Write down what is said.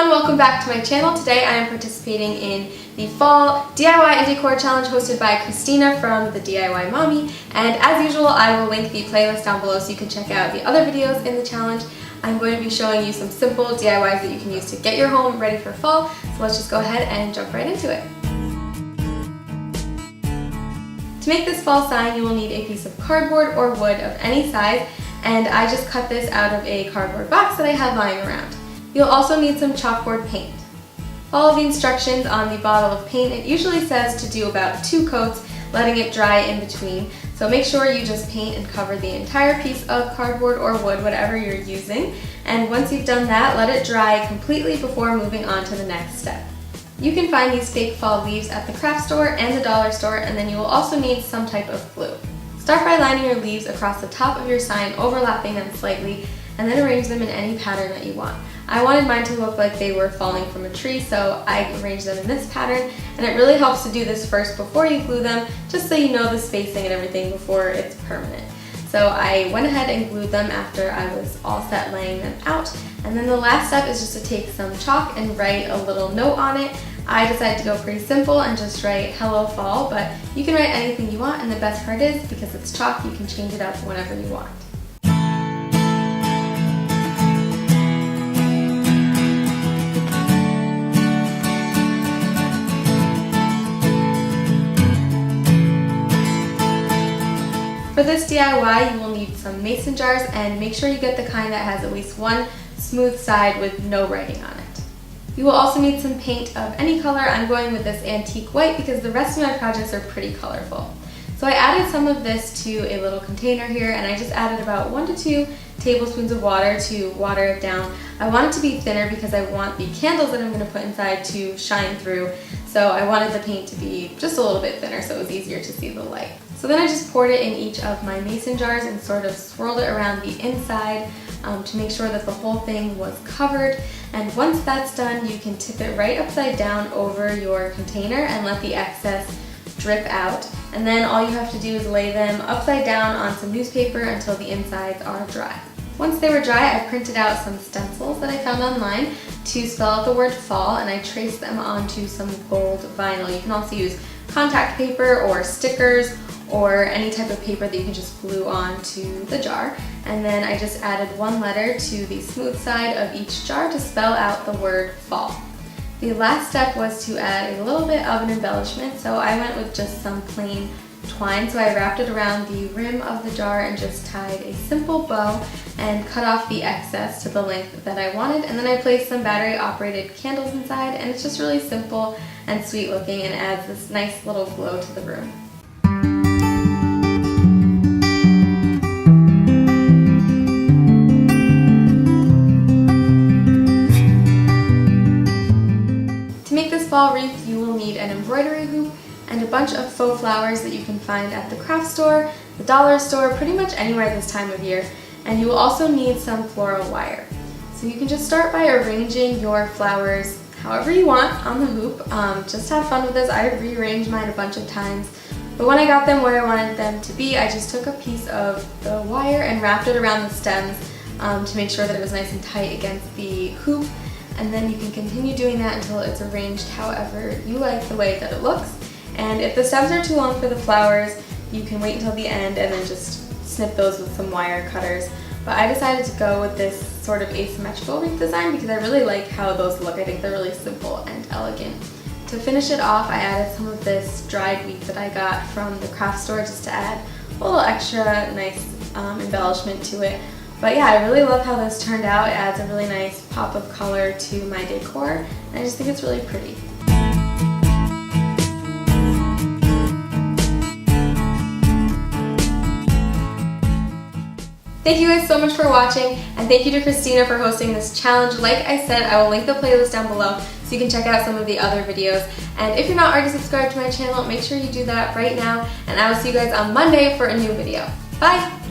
everyone, welcome back to my channel. Today I am participating in the Fall DIY and Decor Challenge hosted by Christina from the DIY Mommy, and as usual I will link the playlist down below so you can check out the other videos in the challenge. I'm going to be showing you some simple DIYs that you can use to get your home ready for fall, so let's just go ahead and jump right into it. To make this fall sign you will need a piece of cardboard or wood of any size, and I just cut this out of a cardboard box that I had lying around. You'll also need some chalkboard paint. Follow the instructions on the bottle of paint. It usually says to do about 2 coats, letting it dry in between. So make sure you just paint and cover the entire piece of cardboard or wood, whatever you're using. And once you've done that, let it dry completely before moving on to the next step. You can find these fake fall leaves at the craft store and the dollar store, and then you will also need some type of glue. Start by lining your leaves across the top of your sign, overlapping them slightly, and then arrange them in any pattern that you want. I wanted mine to look like they were falling from a tree, so I arranged them in this pattern, and it really helps to do this first before you glue them, just so you know the spacing and everything before it's permanent. So I went ahead and glued them after I was all set laying them out, and then the last step is just to take some chalk and write a little note on it. I decided to go pretty simple and just write "Hello Fall," but you can write anything you want, and the best part is, because it's chalk, you can change it up whenever you want. For this DIY, you will need some mason jars, and make sure you get the kind that has at least one smooth side with no writing on it. You will also need some paint of any color. I'm going with this antique white because the rest of my projects are pretty colorful. So I added some of this to a little container here, and I just added about 1 to 2 tablespoons of water to water it down. I want it to be thinner because I want the candles that I'm going to put inside to shine through, so I wanted the paint to be just a little bit thinner so it was easier to see the light. So then I just poured it in each of my mason jars and sort of swirled it around the inside to make sure that the whole thing was covered. And once that's done, you can tip it right upside down over your container and let the excess drip out. And then all you have to do is lay them upside down on some newspaper until the insides are dry. Once they were dry, I printed out some stencils that I found online to spell out the word fall, and I traced them onto some gold vinyl. You can also use contact paper or stickers or any type of paper that you can just glue onto the jar. And then I just added 1 letter to the smooth side of each jar to spell out the word fall. The last step was to add a little bit of an embellishment, so I went with just some plain twine. So I wrapped it around the rim of the jar and just tied a simple bow and cut off the excess to the length that I wanted, and then I placed some battery operated candles inside, and it's just really simple and sweet looking and adds this nice little glow to the room. To make this fall wreath, you will need an embroidery hoop and a bunch of faux flowers that you can find at the craft store, the dollar store, pretty much anywhere this time of year. And you will also need some floral wire. So you can just start by arranging your flowers however you want on the hoop. Just have fun with this. I rearranged mine a bunch of times, but when I got them where I wanted them to be, I just took a piece of the wire and wrapped it around the stems to make sure that it was nice and tight against the hoop. And then you can continue doing that until it's arranged however you like the way that it looks. And if the stems are too long for the flowers, you can wait until the end and then just snip those with some wire cutters. But I decided to go with this sort of asymmetrical wreath design because I really like how those look. I think they're really simple and elegant. To finish it off, I added some of this dried wheat that I got from the craft store just to add a little extra nice embellishment to it. But yeah, I really love how this turned out. It adds a really nice pop of color to my decor, and I just think it's really pretty. Thank you guys so much for watching, and thank you to Christina for hosting this challenge. Like I said, I will link the playlist down below so you can check out some of the other videos. And if you're not already subscribed to my channel, make sure you do that right now, and I will see you guys on Monday for a new video. Bye!